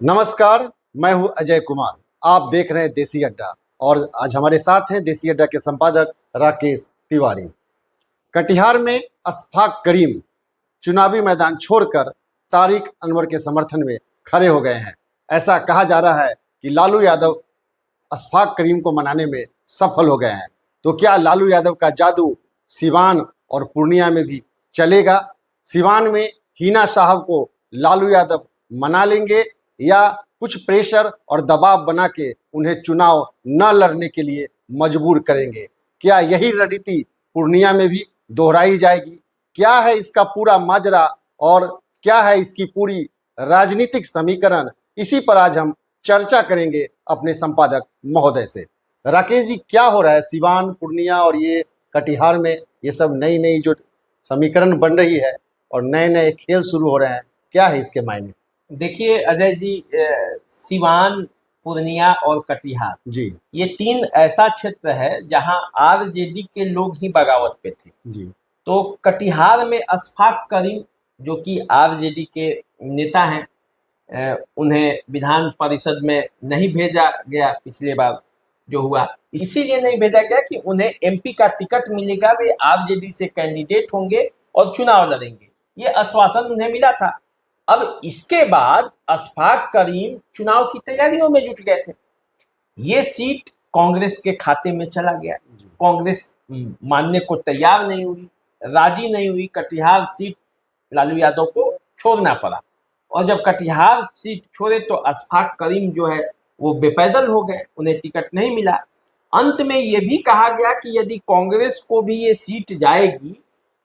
नमस्कार, मैं हूं अजय कुमार। आप देख रहे हैं देसी अड्डा और आज हमारे साथ हैं देसी अड्डा के संपादक राकेश तिवारी। कटिहार में अशफाक करीम चुनावी मैदान छोड़कर तारिक अनवर के समर्थन में खड़े हो गए हैं। ऐसा कहा जा रहा है कि लालू यादव अशफाक करीम को मनाने में सफल हो गए हैं। तो क्या लालू यादव का जादू सिवान और पूर्णिया में भी चलेगा? सिवान में हिना साहब को लालू यादव मना लेंगे या कुछ प्रेशर और दबाव बना के उन्हें चुनाव न लड़ने के लिए मजबूर करेंगे? क्या यही रणनीति पूर्णिया में भी दोहराई जाएगी? क्या है इसका पूरा माजरा और क्या है इसकी पूरी राजनीतिक समीकरण? इसी पर आज हम चर्चा करेंगे अपने संपादक महोदय से। राकेश जी, क्या हो रहा है सिवान, पूर्णिया और ये कटिहार में? ये सब नई नई जो समीकरण बन रही है और नए नए खेल शुरू हो रहे हैं, क्या है इसके मायने? देखिए अजय जी, सिवान, पूर्णिया और कटिहार जी ये तीन ऐसा क्षेत्र है जहां आरजेडी के लोग ही बगावत पे थे। जी तो कटिहार में अशफाक करीम जो कि आरजेडी के नेता हैं, उन्हें विधान परिषद में नहीं भेजा गया पिछले बार जो हुआ, इसीलिए नहीं भेजा गया कि उन्हें एमपी का टिकट मिलेगा, वे आरजेडी से कैंडिडेट होंगे और चुनाव लड़ेंगे, ये आश्वासन उन्हें मिला था। अब इसके बाद अशफाक करीम चुनाव की तैयारियों में जुट गए थे। ये सीट कांग्रेस के खाते में चला गया। कांग्रेस मानने को तैयार नहीं हुई, राजी नहीं हुई। कटिहार सीट लालू यादव को छोड़ना पड़ा और जब कटिहार सीट छोड़े तो अशफाक करीम जो है वो बेपैदल हो गए, उन्हें टिकट नहीं मिला। अंत में ये भी कहा गया कि यदि कांग्रेस को भी ये सीट जाएगी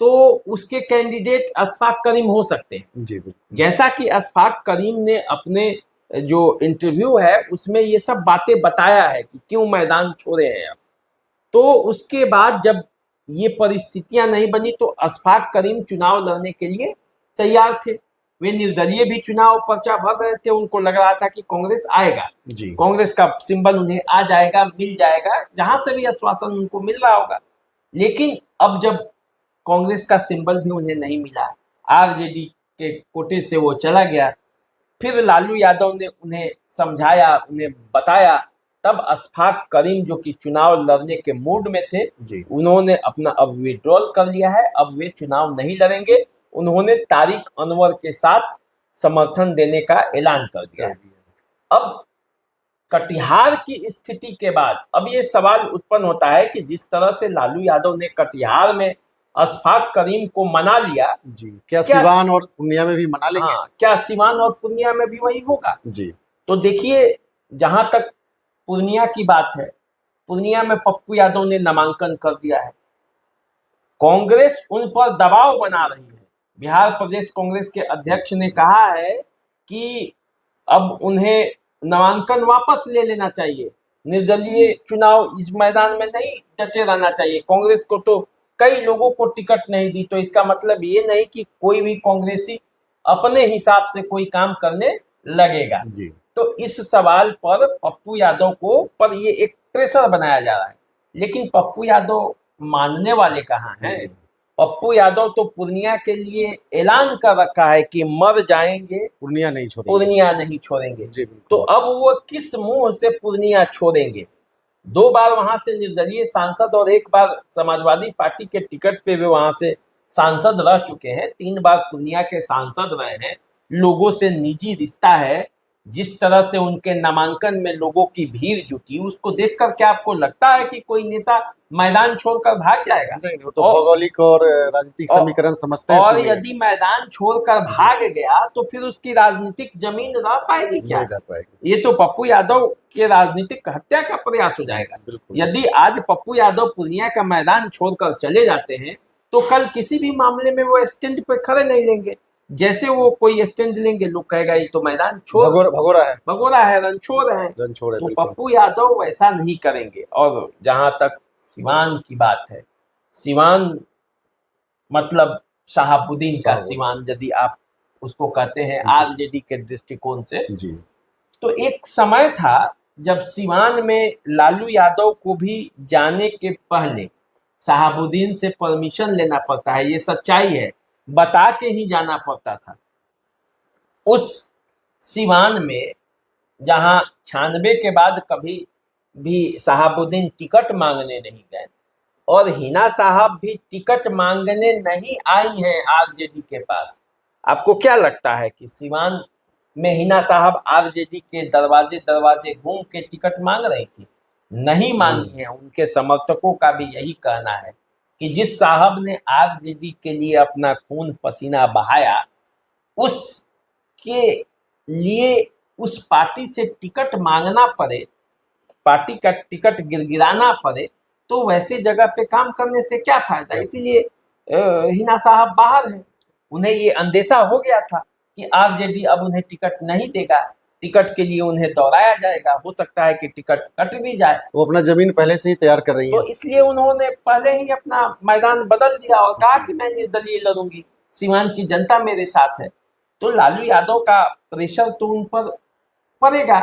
तो उसके कैंडिडेट अशफाक करीम हो सकते हैं। जी जैसा कि अशफाक करीम ने अपने जो इंटरव्यू है उसमें ये सब बातें बताया है कि क्यों मैदान छोड़े हैं। अब तो उसके बाद जब ये परिस्थितियां नहीं बनी तो अशफाक करीम चुनाव लड़ने के लिए तैयार थे। वे निर्दलीय भी चुनाव पर्चा भर रहे थे। उनको लग रहा था कि कांग्रेस आएगा, कांग्रेस का सिंबल उन्हें आ जाएगा, मिल जाएगा, जहां से भी आश्वासन उनको मिल रहा होगा। लेकिन अब जब कांग्रेस का सिंबल भी उन्हें नहीं मिला, आरजेडी के कोटे से वो चला गया, फिर लालू यादव ने उन्हें समझाया, उन्हें बताया, तब अशफाक करीम जो कि चुनाव लड़ने के मूड में थे, उन्होंने अपना अब विड्रॉल कर लिया है। अब वे चुनाव नहीं लड़ेंगे। उन्होंने तारिक अनवर के साथ समर्थन देने का ऐलान कर दिया है। अब कटिहार की स्थिति के बाद अब ये सवाल उत्पन्न होता है कि जिस तरह से लालू यादव ने कटिहार में अशफाक करीम को मना लिया, क्या सिवान और पूर्णिया में भी मना लेंगे? हाँ, क्या सिवान और पूर्णिया में भी वही होगा? जी तो देखिए, जहां तक पूर्णिया की बात है, पूर्णिया में पप्पू यादव ने नामांकन कर दिया है। कांग्रेस उन पर दबाव बना रही है। बिहार प्रदेश कांग्रेस के अध्यक्ष ने कहा है कि अब उन्हें नामांकन वापस ले लेना चाहिए, निर्दलीय चुनाव इस मैदान में नहीं डटे रहना चाहिए। कांग्रेस को तो कई लोगों को टिकट नहीं दी, तो इसका मतलब ये नहीं कि कोई भी कांग्रेसी अपने हिसाब से कोई काम करने लगेगा। तो इस सवाल पर पप्पू यादव को पर ये एक प्रेशर बनाया जा रहा है, लेकिन पप्पू यादव मानने वाले कहाँ हैं? पप्पू यादव तो पूर्णिया के लिए ऐलान कर रखा है कि मर जाएंगे, पूर्णिया नहीं छोड़ेंगे, पूर्णिया नहीं छोड़ेंगे। तो अब वो किस मुंह से पूर्णिया छोड़ेंगे? 2 बार वहां से निर्दलीय सांसद और 1 बार समाजवादी पार्टी के टिकट पे वे वहां से सांसद रह चुके हैं। 3 बार पूर्णिया के सांसद रहे हैं। लोगों से निजी रिश्ता है। जिस तरह से उनके नामांकन में लोगों की भीड़ जुटी, उसको देखकर क्या आपको लगता है कि कोई नेता मैदान छोड़कर भाग जाएगा? नहीं, वो तो भौगोलिक और राजनीतिक समीकरण समझते हैं। और यदि मैदान छोड़कर भाग गया तो फिर उसकी राजनीतिक जमीन रह पाएगी क्या? नहीं रह पाएगी। ये तो पप्पू यादव के राजनीतिक हत्या का प्रयास हो जाएगा। यदि आज पप्पू यादव पूर्णिया का मैदान छोड़कर चले जाते हैं तो कल किसी भी मामले में वो स्टैंड पे खड़े नहीं लेंगे। जैसे वो कोई स्टैंड लेंगे, लोग कहेगा ये तो मैदान छोड़ भगोरा है, रणछोड़ है। तो पप्पू यादव वैसा नहीं करेंगे। और जहां तक सिवान की बात है, सिवान मतलब शहाबुद्दीन का सिवान, यदि आप उसको कहते हैं आरजेडी के दृष्टिकोण से, तो एक समय था जब सिवान में लालू यादव को भी जाने के पहले शहाबुद्दीन से परमिशन लेना पड़ता है। ये सच्चाई है, बता के ही जाना पड़ता था। उस सिवान में जहां 96 के बाद कभी भी शहाबुद्दीन टिकट मांगने नहीं गए और हिना साहब भी टिकट मांगने नहीं आई हैं आरजेडी के पास। आपको क्या लगता है कि सिवान में हिना साहब आरजेडी के दरवाजे दरवाजे घूम के टिकट मांग रही थी? नहीं मांगी है। उनके समर्थकों का भी यही कहना है कि जिस साहब ने आरजेडी के लिए अपना खून पसीना बहाया, उसके लिए उस पार्टी से टिकट मांगना पड़े, पार्टी का टिकट गिरगिराना पड़े, तो वैसे जगह पे काम करने से क्या फायदा। इसीलिए हिना साहब बाहर हैं। उन्हें ये अंदेशा हो गया था कि आरजेडी अब उन्हें टिकट नहीं देगा, टिकट के लिए उन्हें दौड़ाया जाएगा, हो सकता है कि टिकट कट भी जाए। वो अपना जमीन पहले से ही तैयार कर रही तो है। इसलिए उन्होंने पहले ही अपना मैदान बदल दिया और कहा कि मैं निर्दलीय लड़ूंगी, सीवान की जनता मेरे साथ है। तो लालू यादव का प्रेशर तो उन पर पड़ेगा।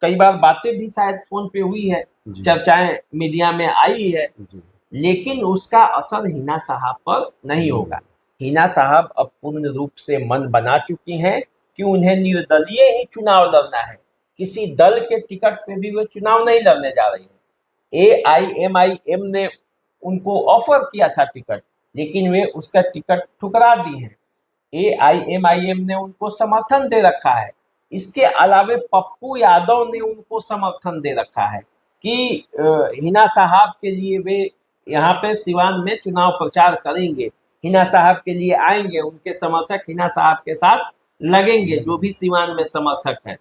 कई बार बातें भी शायद फोन पे हुई है, जी। चर्चाएं मीडिया में आई है, जी। लेकिन उसका असर हिना साहब पर नहीं होगा। हिना साहब अब पूर्ण रूप से मन बना चुकी हैं कि उन्हें निर्दलीय ही चुनाव लड़ना है, किसी दल के टिकट पे भी वे चुनाव नहीं लड़ने जा रही है। AIMIM ने उनको ऑफर किया था टिकट, लेकिन वे उसका टिकट ठुकरा दी हैं। AIMIM ने उनको समर्थन दे रखा है। इसके अलावे पप्पू यादव ने उनको समर्थन दे रखा है कि हिना साहब के लिए वे यहाँ पे सिवान में चुनाव प्रचार करेंगे, हिना साहब के लिए आएंगे, उनके समर्थक हिना साहब के साथ लगेंगे। जो भी सिवान में समर्थक हैं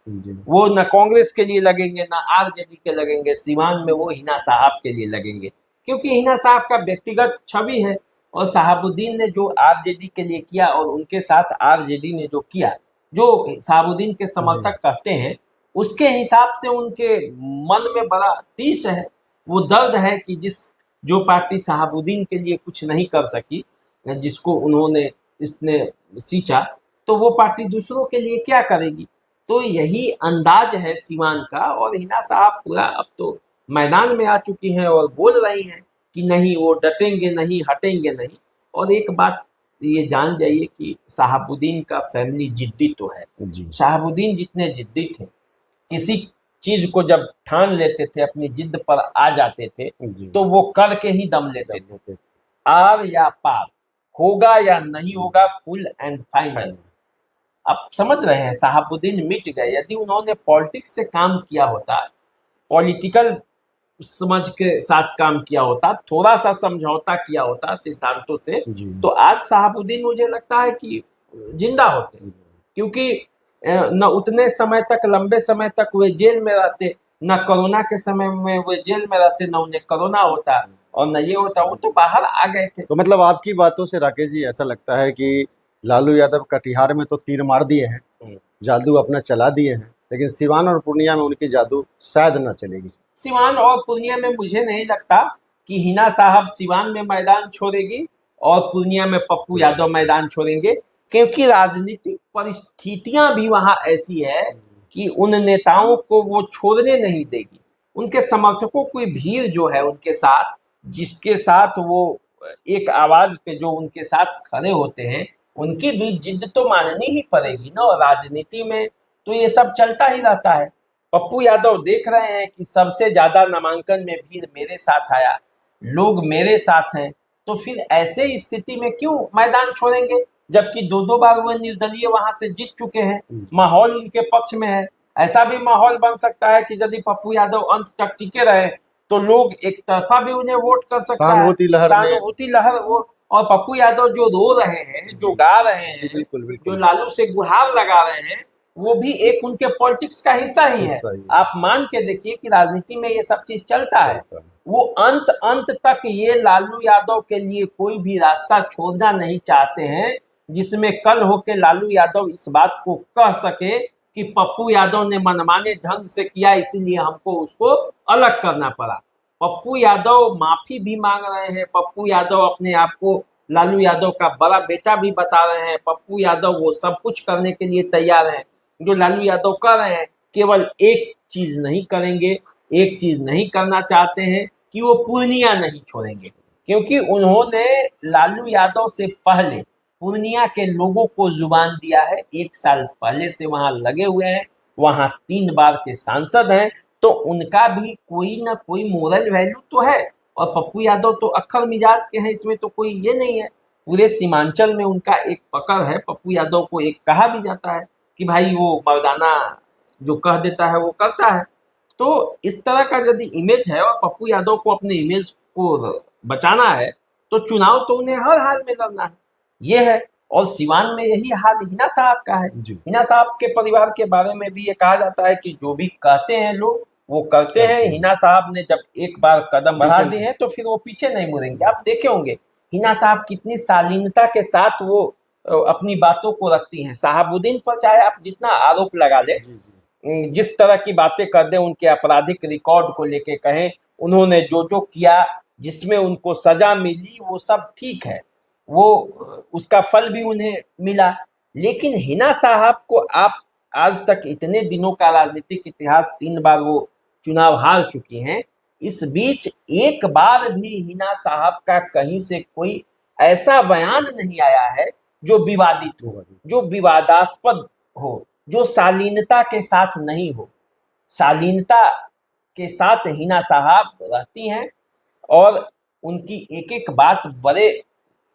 वो न कांग्रेस के लिए लगेंगे न आरजेडी के लगेंगे, सिवान में वो हिना साहब के लिए लगेंगे, क्योंकि हिना साहब का व्यक्तिगत छवि है। और शहाबुद्दीन ने जो आरजेडी के लिए किया और उनके साथ आरजेडी ने जो किया, जो शहाबुद्दीन के समर्थक कहते हैं, उसके हिसाब से उनके मन में बड़ा टीस है, वो दर्द है कि जो पार्टी शहाबुद्दीन के लिए कुछ नहीं कर सकी, जिसको उन्होंने इसने सींचा, तो वो पार्टी दूसरों के लिए क्या करेगी। तो यही अंदाज है सिवान का। और हिना साहब पूरा अब तो मैदान में आ चुकी हैं और बोल रही हैं कि नहीं, वो डटेंगे नहीं, हटेंगे नहीं। और एक बात ये जान जाइए कि शहाबुद्दीन का फैमिली जिद्दी तो है। शहाबुद्दीन जितने जिद्दी थे, किसी चीज को जब ठान लेते थे, अपनी जिद पर आ जाते थे, तो वो करके ही दम लेते थे। आर या पार, होगा या नहीं होगा, फुल एंड फाइनल। आप समझ रहे हैं, शहाबुद्दीन मिट गए। यदि उन्होंने पॉलिटिक्स से काम किया होता, पॉलिटिकल समझ के साथ काम किया होता, थोड़ा सा समझौता किया होता सिद्धांतों से, तो आज शहाबुद्दीन मुझे लगता है कि जिंदा होते। क्योंकि न उतने समय तक, लंबे समय तक वे जेल में रहते, न कोरोना के समय में वे जेल में रहते, न उन्हें कोरोना होता और न ये होता, वो तो बाहर आ गए थे। तो मतलब आपकी बातों से राकेश जी ऐसा लगता है कि लालू यादव कटिहार में तो तीर मार दिए हैं, जादू अपना चला दिए हैं, लेकिन सिवान और पूर्णिया में उनकी जादू शायद न चलेगी। सिवान और पूर्णिया में मुझे नहीं लगता कि हिना साहब सिवान में मैदान छोड़ेगी और पूर्णिया में पप्पू यादव मैदान छोड़ेंगे, क्योंकि राजनीतिक परिस्थितियां भी वहां ऐसी है कि उन नेताओं को वो छोड़ने नहीं देगी। उनके समर्थकों की भीड़ जो है उनके साथ, जिसके साथ वो एक आवाज पे जो उनके साथ खड़े होते हैं, उनकी भी जिद तो माननी ही पड़ेगी ना। और राजनीति में तो ये सब चलता ही रहता है। पप्पू यादव देख रहे हैं कि सबसे ज्यादा नामांकन में भीड़ मेरे साथ आया, लोग मेरे साथ हैं, तो फिर ऐसे स्थिति में क्यों मैदान छोड़ेंगे, जबकि दो दो बार वो निर्दलीय वहां से जीत चुके हैं, माहौल उनके पक्ष में है। ऐसा भी माहौल बन सकता है कि यदि पप्पू यादव अंत तक टिके रहे तो लोग एक तरफा भी उन्हें वोट कर सकता है, सहानुभूति लहर वो। और पप्पू यादव जो रो रहे हैं, जो गा रहे हैं, जो लालू से गुहार लगा रहे हैं, वो भी एक उनके पॉलिटिक्स का हिस्सा ही है। आप मान के देखिए कि राजनीति में ये सब चीज चलता है। वो अंत तक ये लालू यादव के लिए कोई भी रास्ता छोड़ना नहीं चाहते हैं, जिसमें कल होके लालू यादव इस बात को कह सके कि पप्पू यादव ने मनमाने ढंग से किया, इसीलिए हमको उसको अलग करना पड़ा। पप्पू यादव माफी भी मांग रहे हैं, पप्पू यादव अपने आप को लालू यादव का बड़ा बेटा भी बता रहे हैं, पप्पू यादव वो सब कुछ करने के लिए तैयार हैं जो लालू यादव कर रहे हैं। केवल एक चीज नहीं करेंगे, एक चीज नहीं करना चाहते हैं कि वो पूर्णिया नहीं छोड़ेंगे, क्योंकि उन्होंने लालू यादव से पहले पूर्णिया के लोगों को जुबान दिया है। 1 साल पहले से वहां लगे हुए हैं, वहां 3 बार के सांसद हैं, तो उनका भी कोई ना कोई मोरल वैल्यू तो है। और पप्पू यादव तो अक्खर मिजाज के हैं, इसमें तो कोई ये नहीं है। पूरे सीमांचल में उनका एक पकड़ है। पप्पू यादव को एक कहा भी जाता है कि भाई वो मर्दाना जो कह देता है वो करता है। तो इस तरह का यदि इमेज है और पप्पू यादव को अपने इमेज को बचाना है, तो चुनाव तो उन्हें हर हाल में लड़ना है, ये है। और सिवान में यही हाल हिना साहब का है। जी। हिना साहब के परिवार के बारे में भी ये कहा जाता है कि जो भी कहते हैं लोग वो करते हैं। हिना साहब ने जब एक बार कदम बढ़ा दिए हैं तो फिर वो पीछे नहीं मुड़ेंगे। आप देखे होंगे हिना साहब कितनी शालीनता के साथ वो अपनी बातों को रखती हैं। साहबुद्दीन पर चाहे आप जितना आरोप लगा ले, जिस तरह की बातें कर दें, उनके आपराधिक रिकॉर्ड को लेके कहें, उन्होंने जो जो किया, जिसमें उनको सजा मिली, वो सब ठीक है, वो उसका फल भी उन्हें मिला। लेकिन हिना साहब को आप आज तक इतने दिनों का राजनीतिक इतिहास 3 बार वो चुनाव हार चुकी हैं, इस बीच एक बार भी हिना साहब का कहीं से कोई ऐसा बयान नहीं आया है जो विवादित हो, जो विवादास्पद हो, जो शालीनता के साथ नहीं हो। शालीनता के साथ हिना साहब रहती हैं और उनकी एक एक बात बड़े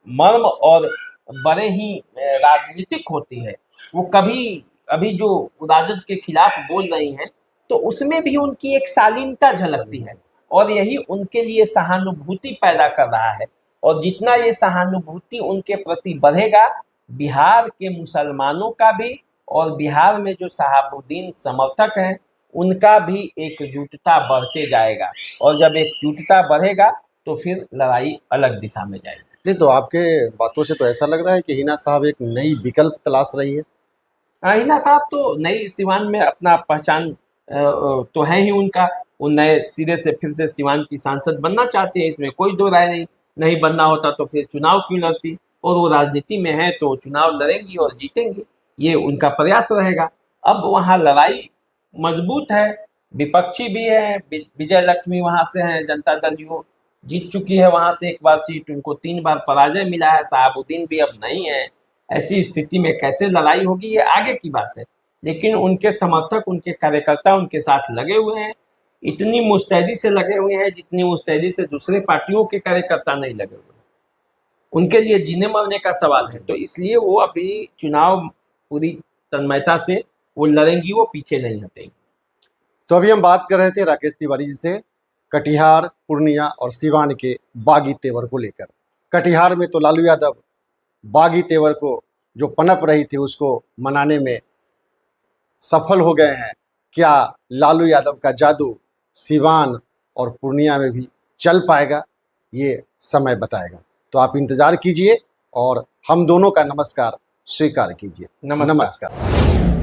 मर्म और बड़े ही राजनीतिक होती है। वो कभी अभी जो राजद के खिलाफ बोल रही हैं, तो उसमें भी उनकी एक शालीनता झलकती है और यही उनके लिए सहानुभूति पैदा कर रहा है। और जितना ये सहानुभूति उनके प्रति बढ़ेगा, बिहार के मुसलमानों का भी और बिहार में जो शहाबुद्दीन समर्थक हैं उनका भी एकजुटता बढ़ते जाएगा। और जब एकजुटता बढ़ेगा तो फिर लड़ाई अलग दिशा में जाएगी। नहीं, तो आपके बातों से तो ऐसा लग रहा है कि हिना साहब एक नई विकल्प तलाश रही है। हिना साहब तो नई सिवान में अपना पहचान तो है ही उनका। वो नए सिरे से फिर से सिवान की सांसद बनना चाहते हैं, इसमें कोई दो राय नहीं। नहीं बनना होता तो फिर चुनाव क्यों लड़ती, और वो राजनीति में है तो चुनाव लड़ेंगी और जीतेंगी, ये उनका प्रयास रहेगा। अब वहाँ लड़ाई मजबूत है, विपक्षी भी है। विजय लक्ष्मी वहाँ से हैं, जनता दल यू जीत चुकी है वहाँ से एक बार सीट, उनको 3 बार पराजय मिला है। शहाबुद्दीन भी अब नहीं है। ऐसी स्थिति में कैसे लड़ाई होगी ये आगे की बात है, लेकिन उनके समर्थक, उनके कार्यकर्ता उनके साथ लगे हुए हैं। इतनी मुस्तैदी से लगे हुए हैं जितनी मुस्तैदी से दूसरे पार्टियों के कार्यकर्ता नहीं लगे हुए हैं। उनके लिए जीने मरने का सवाल है, तो इसलिए वो अभी चुनाव पूरी तन्मयता से वो लड़ेंगी, वो पीछे नहीं हटेंगी। तो अभी हम बात कर रहे थे राकेश तिवारी जी से कटिहार, पूर्णिया और सिवान के बागी तेवर को लेकर। कटिहार में तो लालू यादव बागी तेवर को जो पनप रही थी उसको मनाने में सफल हो गए हैं। क्या लालू यादव का जादू सिवान और पूर्णिया में भी चल पाएगा, ये समय बताएगा। तो आप इंतजार कीजिए और हम दोनों का नमस्कार स्वीकार कीजिए। नमस्कार।